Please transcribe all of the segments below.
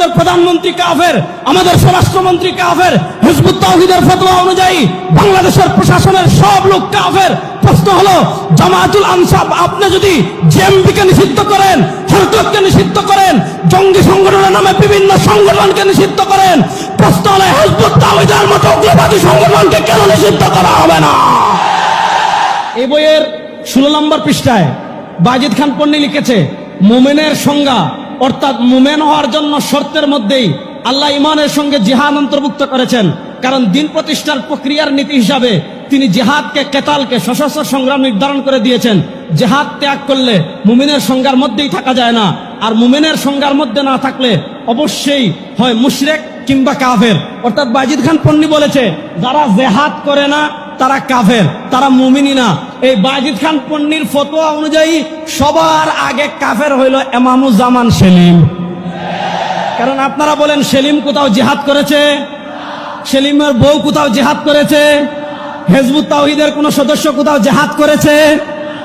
আমাদের প্রধানমন্ত্রী কাফের, আমাদের স্বরাষ্ট্রমন্ত্রী কাফের, হিজবুত তাওহীদের ফতোয়া অনুযায়ী বাংলাদেশের প্রশাসনের সব লোক কাফের। প্রশ্ন হলো, জামায়াতুল আনসার আপনি যদি জেএমবিকে নিষিদ্ধ করেন, হরকতকে নিষিদ্ধ করেন, জঙ্গি সংগঠনের নামে বিভিন্ন সংগঠনকে নিষিদ্ধ করেন, প্রশ্ন হলো হিজবুত তাওহীদের মতো উগ্রবাদী সংগঠনকে কেন নিষিদ্ধ করা হবে না? এই বইয়ের 16 নম্বর পৃষ্ঠায় বাজিদ খান পন্নী লিখেছে, মুমিনের সংজ্ঞা অর্থাৎ মুমিন হওয়ার জন্য শর্তের মধ্যেই আল্লাহ ইমানের সঙ্গে জিহাদ অন্তর্ভুক্ত করেছেন। কারণ দিন প্রতিষ্ঠার প্রক্রিয়ার নীতি হিসাবে তিনি জিহাদকে, কেতালকে, সশস্ত্র সংগ্রাম নির্ধারণ করে দিয়েছেন। জিহাদ ত্যাগ করলে মুমিনের সংজ্ঞার মধ্যেই থাকা যায় না, আর মুমিনের সংজ্ঞার মধ্যে না থাকলে অবশ্যই হয় মুশরিক কিংবা কাফের। অর্থাৎ বাজিদ খান পন্নী বলেছে, যারা জিহাদ করে না তারা কাফের, তারা মুমিনই না। এই বাজিদ খান পন্নীর ফতোয়া অনুযায়ী সবার আগে কাফের হইল ইমামুজ্জামান সেলিম। কারণ আপনারা বলেন সেলিম কোথাও জিহাদ করেছে? সেলিমের বউ কোথাও জিহাদ করেছে? হিজবুত তাওহীদের কোন সদস্য কোথাও জিহাদ করেছে?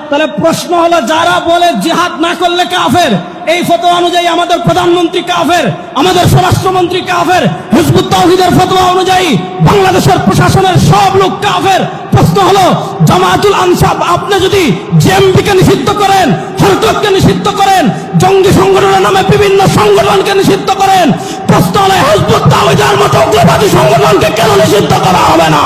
তাহলে প্রশ্ন হলো, যারা বলে জিহাদ না করলে কাফের, এই ফতোয়া অনুযায়ী আমাদের প্রধানমন্ত্রী কাফের, আমাদের স্বরাষ্ট্রমন্ত্রী কাফের, হিজবুত তাওহীদের ফতোয়া অনুযায়ী বাংলাদেশের প্রশাসনের সব লোক কাফের। প্রশ্ন হলো, জামায়াতুল আনসার আপনি যদি জেএমবিকে নিষিদ্ধ করেন, হরকতকে নিষিদ্ধ করেন, জঙ্গি সংগঠনের নামে বিভিন্ন সংগঠনকে নিষিদ্ধ করেন, প্রশ্ন হলো হিজবুত তাওহীদের মতো উগ্রবাদী সংগঠনকে কেন নিষিদ্ধ করা হবে না?